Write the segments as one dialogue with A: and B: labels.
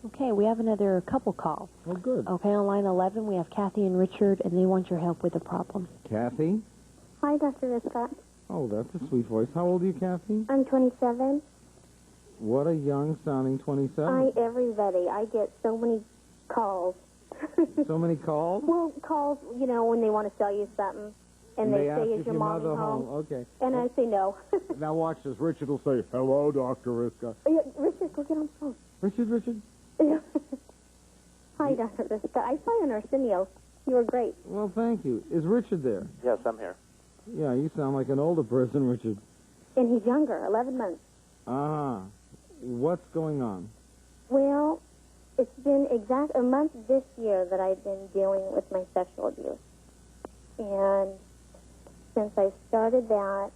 A: Okay, we have another couple call.
B: Oh, good.
A: Okay, on line 11, we have Cathy and Richard, and they want your help with a problem.
B: Kathy?
C: Hi, Dr. Viscott.
B: Oh, that's a sweet voice. How old are you, Kathy?
C: I'm 27.
B: What a young-sounding 27.
C: Everybody. I get so many calls.
B: So many calls?
C: Well, calls, you know, when they want to sell you something, and they
B: ask
C: say,
B: if
C: is your
B: your
C: mommy
B: mother
C: home?
B: Okay.
C: And I say no.
B: Now watch this. Richard will say, hello, Dr. Viscott.
C: Richard, go get on the phone.
B: Richard?
C: Hi, Dr. Viscott. I saw you on Arsenio. You were great.
B: Well, thank you. Is Richard there?
D: Yes, I'm here.
B: Yeah, you sound like an older person, Richard.
C: And he's younger, 11 months.
B: What's going on?
C: Well, it's been exact a month this year that I've been dealing with my sexual abuse. And since I started that,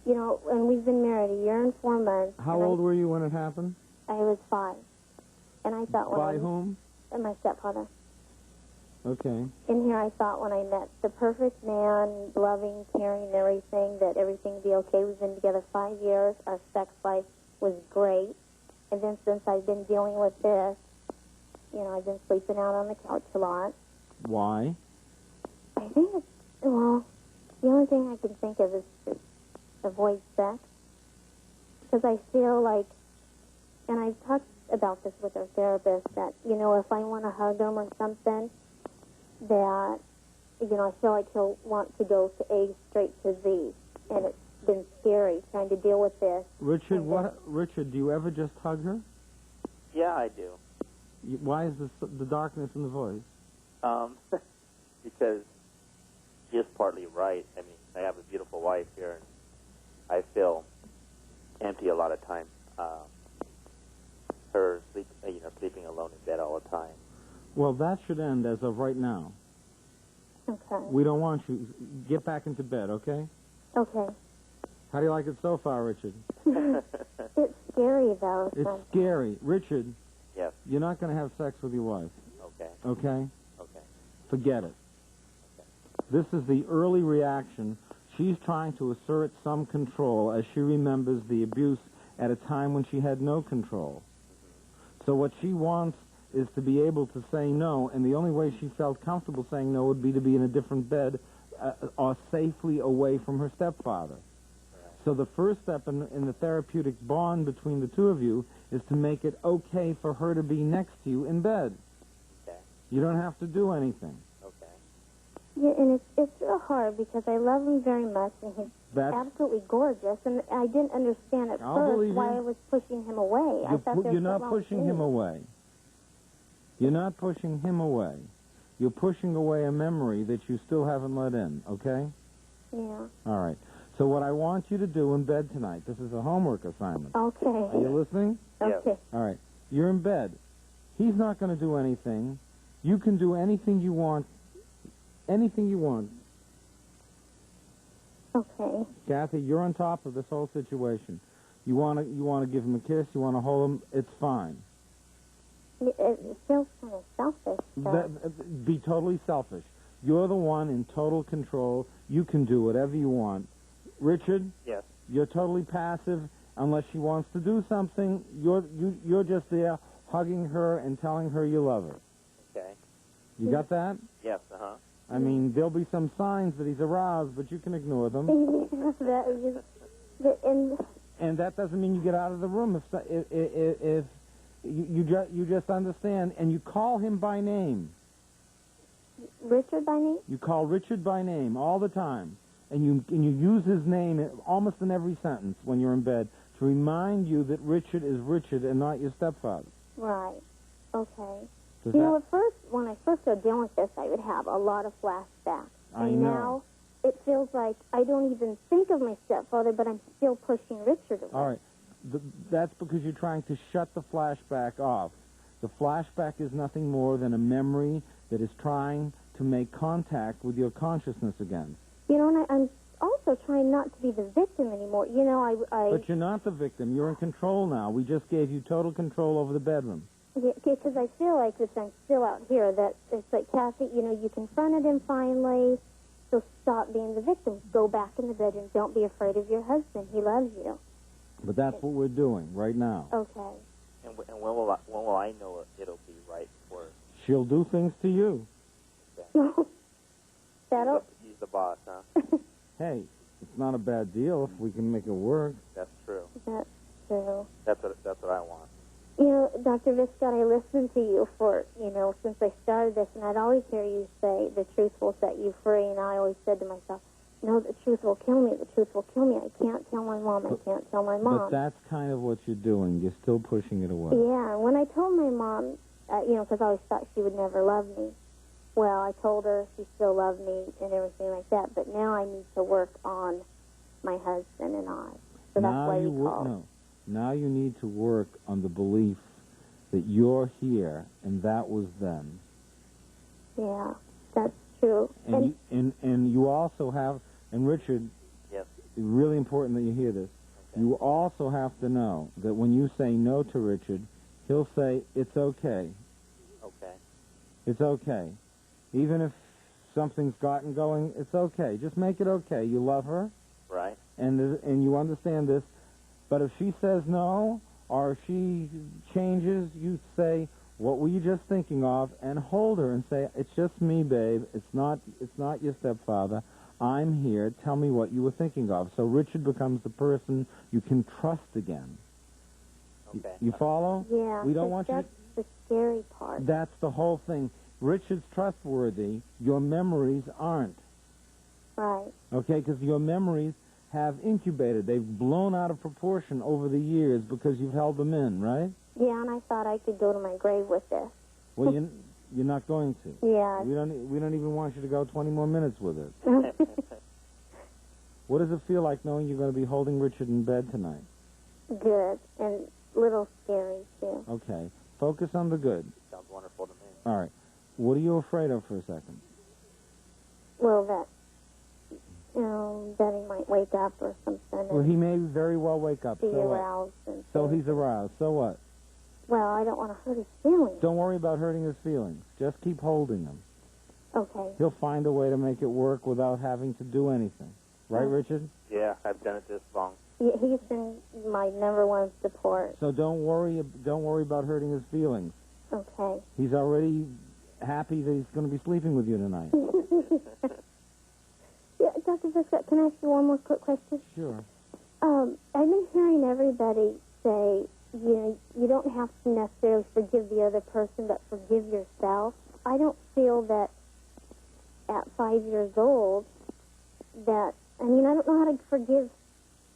C: you know, and we've been married a year and 4 months.
B: How old were you when it happened?
C: I was 5. And I thought
B: By whom?
C: My stepfather.
B: Okay.
C: And here I thought when I met the perfect man, loving, caring, and everything, that everything would be okay. We've been together 5 years. Our sex life was great. And then since I've been dealing with this, you know, I've been sleeping out on the couch a lot.
B: Why?
C: I think it's, well, the only thing I can think of is to avoid sex. Because I feel like, and I've talked about this with our therapist, that, you know, if I want to hug him or something, that, you know, I feel like he'll want to go to A straight to Z. And it's been scary trying to deal with this.
B: Richard, Richard, do you ever just hug her?
D: Yeah, I do.
B: Why is the darkness in the voice?
D: Because she is partly right. I mean, I have a beautiful wife here, and I feel empty a lot of times. Sleeping alone in bed all the time.
B: Well, that should end as of right now.
C: Okay.
B: We don't want you. Get back into bed, okay?
C: Okay.
B: How do you like it so far, Richard?
C: It's scary, though.
B: It's scary. Richard,
D: Yes.
B: you're not going to have sex with your wife,
D: Okay.
B: okay?
D: Okay.
B: Forget it. This is the early reaction. She's trying to assert some control as she remembers the abuse at a time when she had no control. So what she wants is to be able to say no, and the only way she felt comfortable saying no would be to be in a different bed or safely away from her stepfather. So the first step in the therapeutic bond between the two of you is to make it okay for her to be next to you in bed.
D: Okay.
B: You don't have to do anything.
D: Okay.
C: Yeah, and it's real hard because I love him very much, and he's absolutely gorgeous, and I didn't understand at first why I was pushing him away. I thought
B: You're not pushing him away. You're not pushing him away. You're pushing away a memory that you still haven't let in, okay?
C: Yeah.
B: All right. So what I want you to do in bed tonight, this is a homework assignment.
C: Okay.
B: Are you listening?
C: Okay.
B: All right. You're in bed. He's not going to do anything. You can do anything you want. Anything you want.
C: Okay.
B: Cathy, you're on top of this whole situation. You want to give him a kiss. You want to hold him. It's fine.
C: It feels kind of selfish.
B: Be totally selfish. You're the one in total control. You can do whatever you want. Richard?
D: Yes.
B: You're totally passive. Unless she wants to do something, you're just there hugging her and telling her you love her.
D: Okay.
B: You got that?
D: Yes, uh-huh.
B: I mean, there'll be some signs that he's aroused, but you can ignore them. And that doesn't mean you get out of the room. If you just understand, and you call him by name.
C: Richard by name?
B: You call Richard by name all the time, and you use his name almost in every sentence when you're in bed to remind you that Richard is Richard and not your stepfather.
C: Right. Okay. You know, at first, when I first started dealing with this, I would have a lot of flashbacks. And now it feels like I don't even think of my stepfather, but I'm still pushing Richard away.
B: All right. That's because you're trying to shut the flashback off. The flashback is nothing more than a memory that is trying to make contact with your consciousness again.
C: You know, and I'm also trying not to be the victim anymore. You know,
B: But you're not the victim. You're in control now. We just gave you total control over the bedroom.
C: Yeah, because I feel like if I'm still out here, that it's like, Cathy, you know, you confronted him finally, so stop being the victim. Go back in the bedroom. Don't be afraid of your husband. He loves you.
B: But that's what we're doing right now.
C: Okay.
D: And when will I know it'll be right for her?
B: She'll do things to you.
C: That'll...
D: He's the boss, huh?
B: Hey, it's not a bad deal if we can make it work.
D: That's true.
C: That's true.
D: That's what I want.
C: You know, Dr. Viscott, I listened to you for, since I started this, and I'd always hear you say, the truth will set you free, and I always said to myself, no, the truth will kill me, the truth will kill me. I can't tell my mom, I can't tell my mom.
B: But that's kind of what you're doing. You're still pushing it away.
C: Yeah, when I told my mom, because I always thought she would never love me, well, I told her she still loved me and everything like that, but now I need to work on my husband and I. So that's why you called.
B: No. Now you need to work on the belief that you're here and that was them.
C: Yeah, that's true.
B: And you also have, and Richard,
D: yes,
B: it's really important that you hear this. Okay. You also have to know that when you say no to Richard, he'll say, it's okay.
D: Okay.
B: It's okay. Even if something's gotten going, it's okay. Just make it okay. You love her.
D: Right.
B: And you understand this. But if she says no, or if she changes, you say, what were you just thinking of? And hold her and say, it's just me, babe. It's not your stepfather. I'm here. Tell me what you were thinking of. So Richard becomes the person you can trust again.
D: Okay.
B: You follow?
C: Yeah.
B: We don't want you to...
C: That's the scary part.
B: That's the whole thing. Richard's trustworthy. Your memories aren't.
C: Right.
B: Okay, because your memories have incubated. They've blown out of proportion over the years because you've held them in, right?
C: Yeah, and I thought I could go to my grave with this.
B: Well, you're not going to.
C: Yeah.
B: We don't even want you to go 20 more minutes with it. What does it feel like knowing you're going to be holding Richard in bed tonight?
C: Good, and a little scary, too.
B: Okay. Focus on the good.
D: Sounds wonderful to me.
B: All right. What are you afraid of for a second?
C: Well, that he might wake up or something.
B: Well, he may very well wake up.
C: Be
B: So
C: aroused. And
B: so he's aroused. So what?
C: Well, I don't want to hurt his feelings.
B: Don't worry about hurting his feelings. Just keep holding him.
C: Okay.
B: He'll find a way to make it work without having to do anything. Right, Richard?
D: Yeah, I've done it this long.
C: He's been my number one support.
B: So don't worry about hurting his feelings.
C: Okay.
B: He's already happy that he's going to be sleeping with you tonight.
C: Yeah, Dr. Viscott, can I ask you one more quick question?
B: Sure.
C: I've been hearing everybody say, you don't have to necessarily forgive the other person, but forgive yourself. I don't feel that at 5 years old that, I don't know how to forgive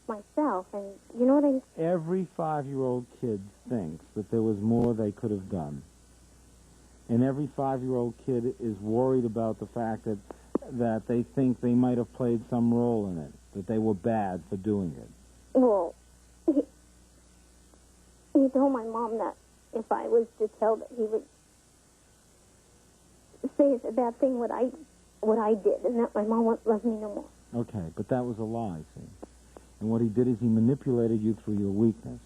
C: myself, and you know what I mean?
B: Every 5-year-old kid thinks that there was more they could have done. And every 5-year-old kid is worried about the fact that they think they might have played some role in it, that they were bad for doing it.
C: Well, he told my mom that if I was to tell that he would say it's a bad thing what I did, and that my mom won't love me no more.
B: Okay, but that was a lie, see? And what he did is he manipulated you through your weakness.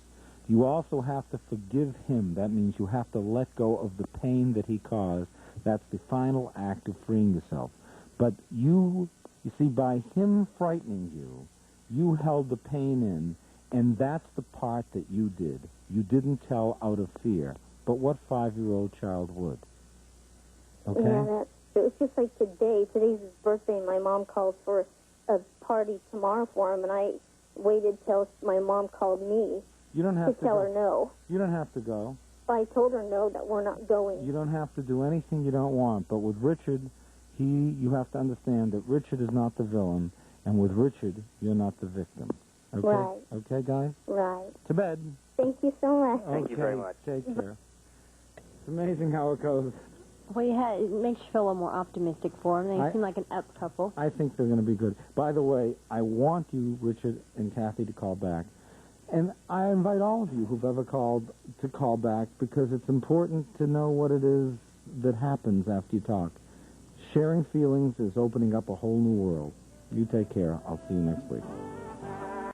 B: You also have to forgive him. That means you have to let go of the pain that he caused. That's the final act of freeing yourself. But you see, by him frightening you, you held the pain in, and that's the part that you did. You didn't tell out of fear. But what 5-year-old child would? Okay?
C: Yeah, that's true. It's just like today. Today's his birthday, and my mom called for a party tomorrow for him, and I waited till my mom called me
B: You don't have to
C: tell
B: go.
C: her no.
B: You don't have to go.
C: I told her no, that we're not going.
B: You don't have to do anything you don't want. But with Richard, you have to understand that Richard is not the villain, and with Richard, you're not the victim. Okay?
C: Right.
B: Okay, guys?
C: Right.
B: To bed.
C: Thank you so much.
D: Thank you very much.
B: Take care. It's amazing how it goes.
A: Well, it makes you feel a little more optimistic for them. They seem like an up couple.
B: I think they're going to be good. By the way, I want you, Richard and Cathy, to call back. And I invite all of you who've ever called to call back because it's important to know what it is that happens after you talk. Sharing feelings is opening up a whole new world. You take care. I'll see you next week.